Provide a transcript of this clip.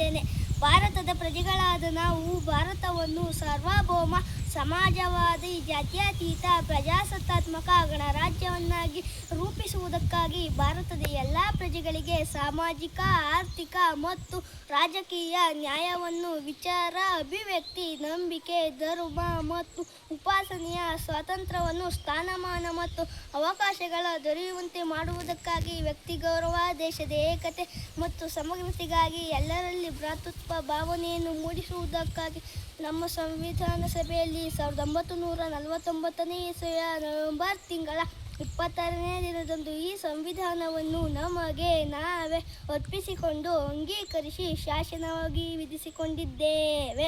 ಹೇಳಿದ್ದೇನೆ. ಭಾರತದ ಪ್ರಜೆಗಳಾದ ನಾವು ಭಾರತವನ್ನು ಸಾರ್ವಭೌಮ, ಸಮಾಜವಾದಿ, ಜಾತ್ಯತೀತ, ಪ್ರಜಾಸತ್ತಾತ್ಮಕ ಗಣರಾಜ್ಯವನ್ನಾಗಿ ರೂಪಿಸುವುದಕ್ಕಾಗಿ ಭಾರತದ ಎಲ್ಲ ಪ್ರಜೆಗಳಿಗೆ ಸಾಮಾಜಿಕ, ಆರ್ಥಿಕ ಮತ್ತು ರಾಜಕೀಯ ನ್ಯಾಯವನ್ನು, ವಿಚಾರ, ಅಭಿವ್ಯಕ್ತಿ, ನಂಬಿಕೆ, ಧರ್ಮ ಮತ್ತು ಉಪಾಸನೆಯ ಸ್ವಾತಂತ್ರ್ಯವನ್ನು, ಸ್ಥಾನಮಾನ ಮತ್ತು ಅವಕಾಶಗಳ ದೊರೆಯುವಂತೆ ಮಾಡುವುದಕ್ಕಾಗಿ, ವ್ಯಕ್ತಿ ಗೌರವ, ದೇಶದ ಏಕತೆ ಮತ್ತು ಸಮಗ್ರತೆಗಾಗಿ ಎಲ್ಲರಲ್ಲಿ ಭ್ರಾತೃತ್ವ ಭಾವನೆಯನ್ನು ಮೂಡಿಸುವುದಕ್ಕಾಗಿ ನಮ್ಮ ಸಂವಿಧಾನ ಸಭೆಯಲ್ಲಿ 1949ನೇ ಇಸವಿಯ ನವೆಂಬರ್ ತಿಂಗಳ 26ನೇ ದಿನದಂದು ಈ ಸಂವಿಧಾನವನ್ನು ನಮಗೆ ನಾವೇ ಅರ್ಪಿಸಿಕೊಂಡು ಅಂಗೀಕರಿಸಿ ಶಾಸನವಾಗಿ ವಿಧಿಸಿಕೊಂಡಿದ್ದೇವೆ.